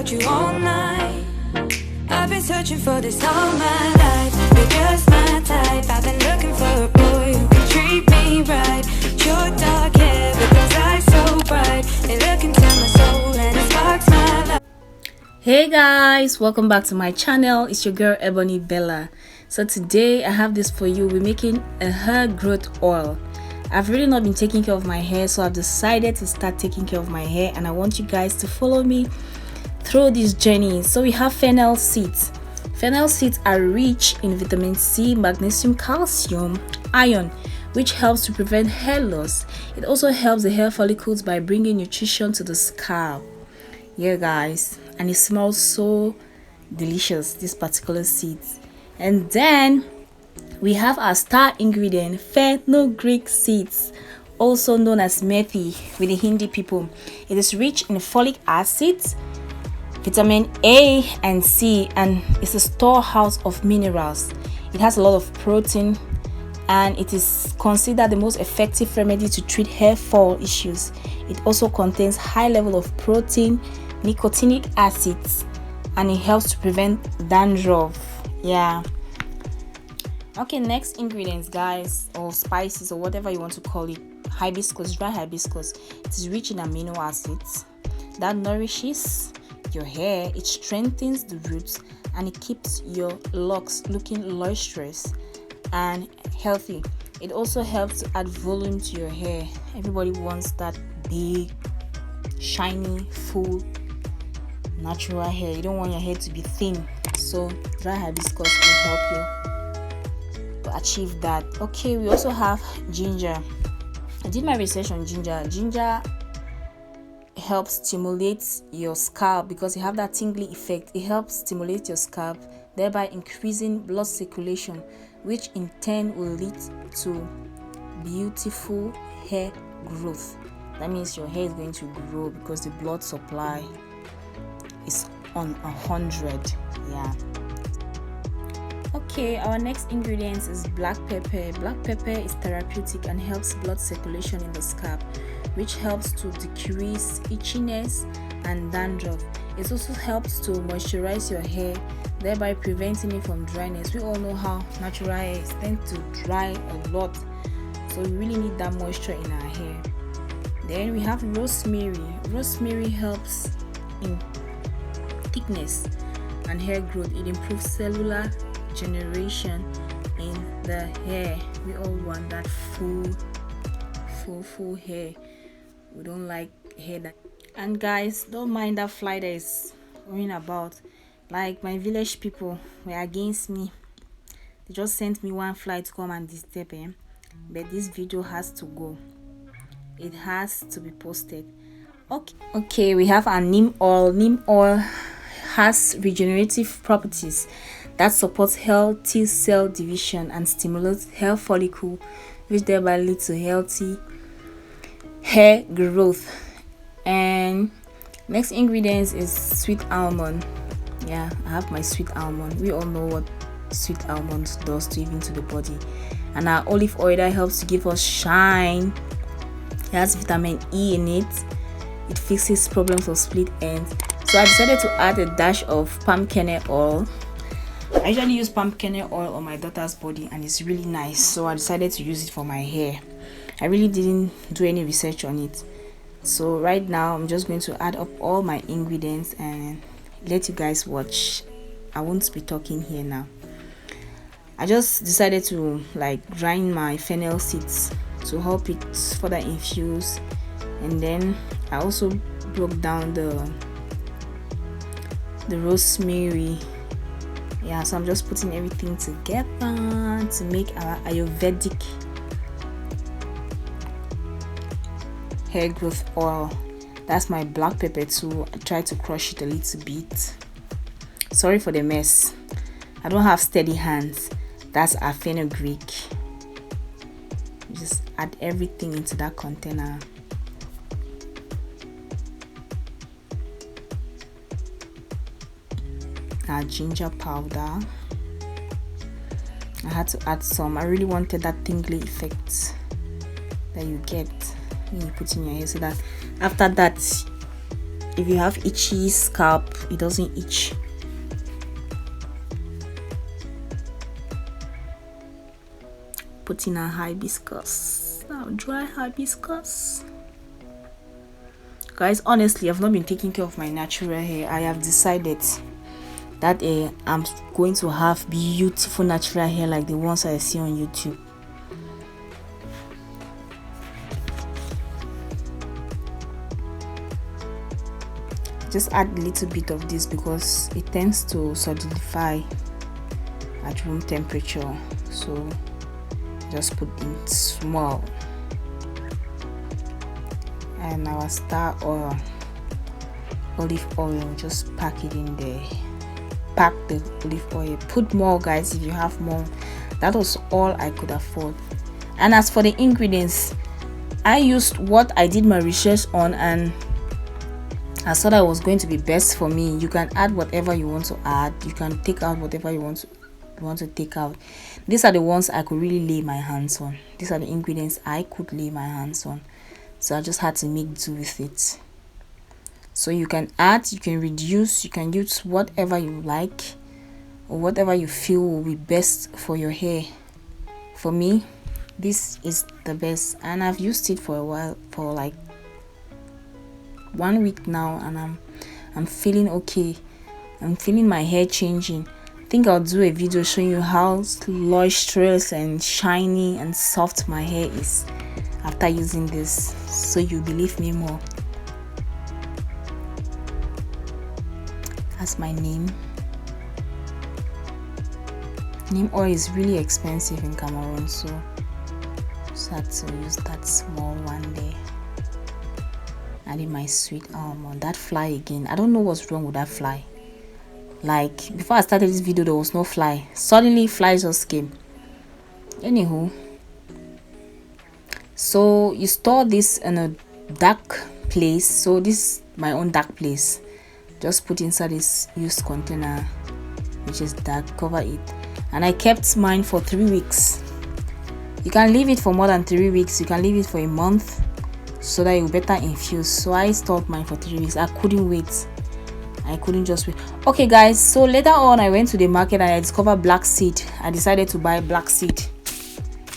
about you all night. I've been searching for this all my life. You're just my type. I've been looking for a boy who can treat me right. Your dark hair with those eyes so bright. They look into my soul and it sparks my life. Hey guys, welcome back to my channel. It's your girl Ebony Bella. So today I have this for you. We're making a hair growth oil. I've really not been taking care of my hair, so I've decided to start taking care of my hair, and I want you guys to follow me through this journey. So we have fennel seeds. Fennel seeds are rich in vitamin C, magnesium, calcium, iron, which helps to prevent hair loss. It also helps the hair follicles by bringing nutrition to the scalp. Yeah guys, and it smells so delicious, this particular seeds. And then we have our star ingredient, Fenugreek seeds, also known as methi with the Hindi people. It is rich in folic acid, vitamin A and C, and it's a storehouse of minerals. It has a lot of protein, and it is considered the most effective remedy to treat hair fall issues. It also contains high level of protein, nicotinic acids, and it helps to prevent dandruff. Yeah. Okay, next ingredients, guys, or spices, or whatever you want to call it. Hibiscus, dry hibiscus. It is rich in amino acids that nourishes your hair. It strengthens the roots, and it keeps your locks looking lustrous and healthy. It also helps to add volume to your hair. Everybody wants that big, shiny, full, natural hair. You don't want your hair to be thin, so dry hibiscus will help you to achieve that. Okay, we also have ginger. I did my research on ginger. Ginger helps stimulate your scalp because you have that tingly effect. It helps stimulate your scalp, thereby increasing blood circulation, which in turn will lead to beautiful hair growth. That means your hair is going to grow because the blood supply is on 100. Yeah. Okay, our next ingredient is black pepper. Black pepper is therapeutic and helps blood circulation in the scalp, which helps to decrease itchiness and dandruff. It also helps to moisturize your hair, thereby preventing it from dryness. We all know how natural hair tends to dry a lot, so we really need that moisture in our hair. Then we have rosemary. Rosemary helps in thickness and hair growth. It improves cellular generation in the hair. We all want that full hair. We don't like hair that. And guys, don't mind that fly that is going about. Like my village people were against me. They just sent me one fly to come and disturb him. But this video has to go. It has to be posted. Okay, we have our neem oil. Neem oil has regenerative properties that supports healthy cell division and stimulates hair follicle, which thereby leads to healthy hair growth. And next ingredients is sweet almond. Yeah, I have my sweet almond. We all know what sweet almond does to even to the body. And our olive oil that helps to give us shine. It has vitamin E in it. It fixes problems of split ends. So I decided to add a dash of palm kernel oil. I usually use palm kernel oil on my daughter's body, and it's really nice, so I decided to use it for my hair. I really didn't do any research on it. So right now I'm just going to add up all my ingredients and let you guys watch. I won't be talking here now. I just decided to grind my fennel seeds to help it further infuse, and then I also broke down the rosemary. Yeah, so I'm just putting everything together to make our Ayurvedic hair growth oil. That's my black pepper too. I tried to crush it a little bit. Sorry for the mess. I don't have steady hands. That's our fenugreek. Just add everything into that container. Our ginger powder. I had to add some. I really wanted that tingly effect that you get when you put in your hair, so that after that if you have itchy scalp, it doesn't itch. Put in a hibiscus. Now dry hibiscus. Guys, honestly, I've not been taking care of my natural hair. I have decided that I'm going to have beautiful natural hair like the ones I see on YouTube. Just add a little bit of this because it tends to solidify at room temperature, so just put in small. And our star oil, olive oil, just pack it in there. Pack the olive oil, put more guys if you have more. That was all I could afford. And as for the ingredients, I used what I did my research on, and I thought that was going to be best for me. You can add whatever you want to add, you can take out whatever you want to take out. These are the ones I could really lay my hands on. These are the ingredients I could lay my hands on, so I just had to make do with it. So you can add, you can reduce, you can use whatever you like or whatever you feel will be best for your hair. For me, this is the best, and I've used it for a while, for like 1 week now, and I'm feeling okay. I'm feeling my hair changing. I think I'll do a video showing you how lustrous and shiny and soft my hair is after using this, so you believe me more. That's my Neem. Neem oil is really expensive in Cameroon, so just had to use that small one there. Adding my sweet almond. That fly again, I don't know what's wrong with that fly. Like before I started this video there was no fly, suddenly flies just came. Anywho, so you store this in a dark place. So this is my own dark place. Just put inside this used container which is dark, cover it, and I kept mine for 3 weeks. You can leave it for more than 3 weeks, you can leave it for a month, so that you better infuse. So I stored mine for 3 weeks. I couldn't wait. I couldn't just wait. Okay guys, so later on I went to the market and I discovered black seed. I decided to buy black seed.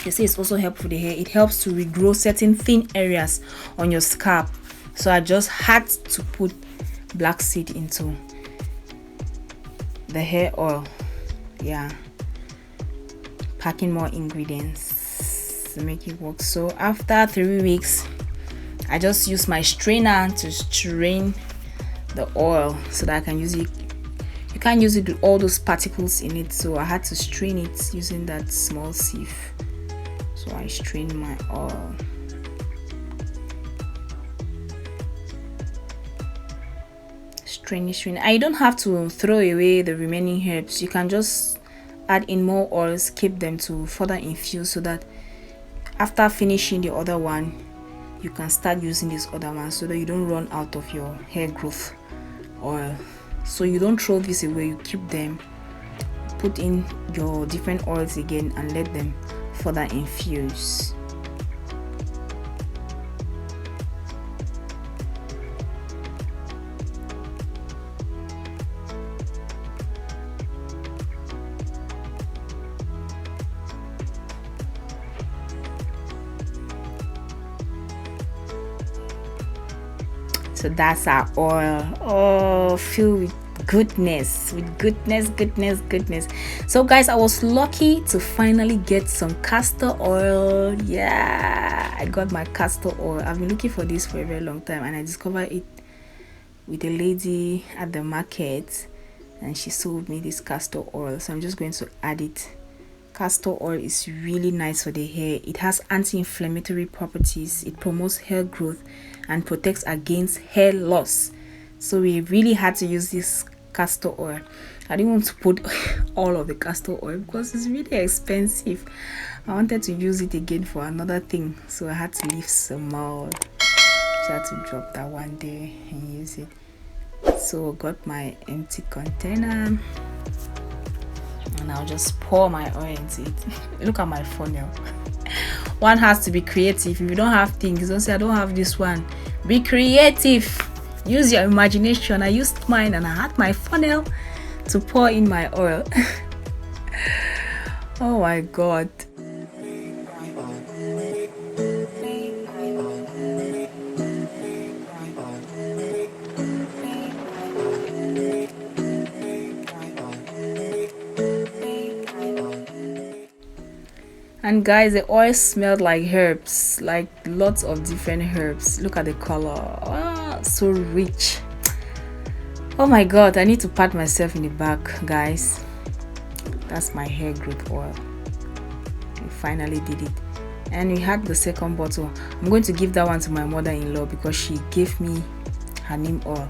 They say it's also helpful for the hair. It helps to regrow certain thin areas on your scalp. So I just had to put black seed into the hair oil. Yeah, packing more ingredients to make it work. So after 3 weeks I just use my strainer to strain the oil so that I can use it. You can't use it with all those particles in it, so I had to strain it using that small sieve. So I strained my oil. Strain. I don't have to throw away the remaining herbs. You can just add in more oils, keep them to further infuse, so that after finishing the other one you can start using this other one, so that you don't run out of your hair growth oil. So you don't throw this away, you keep them, put in your different oils again and let them further infuse. So that's our oil. Oh, filled with goodness, goodness. So guys, I was lucky to finally get some castor oil. Yeah, I got my castor oil. I've been looking for this for a very long time, and I discovered it with a lady at the market, and she sold me this castor oil. So I'm just going to add it. Castor oil is really nice for the hair. It has anti-inflammatory properties. It promotes hair growth and protects against hair loss. So we really had to use this castor oil. I didn't want to put all of the castor oil because it's really expensive. I wanted to use it again for another thing, so I had to leave some more. Just had to drop that one day and use it. So I got my empty container and I'll just pour my oil into it. Look at my funnel. One has to be creative. If you don't have things, don't say I don't have this one. Be creative use your imagination. I used mine and I had my funnel to pour in my oil. Oh my god. And guys, the oil smelled like herbs, like lots of different herbs. Look at the color. Oh, so rich. Oh my god, I need to pat myself in the back, guys. That's my hair growth oil. We finally did it. And we had the second bottle. I'm going to give that one to my mother-in-law because she gave me her neem oil.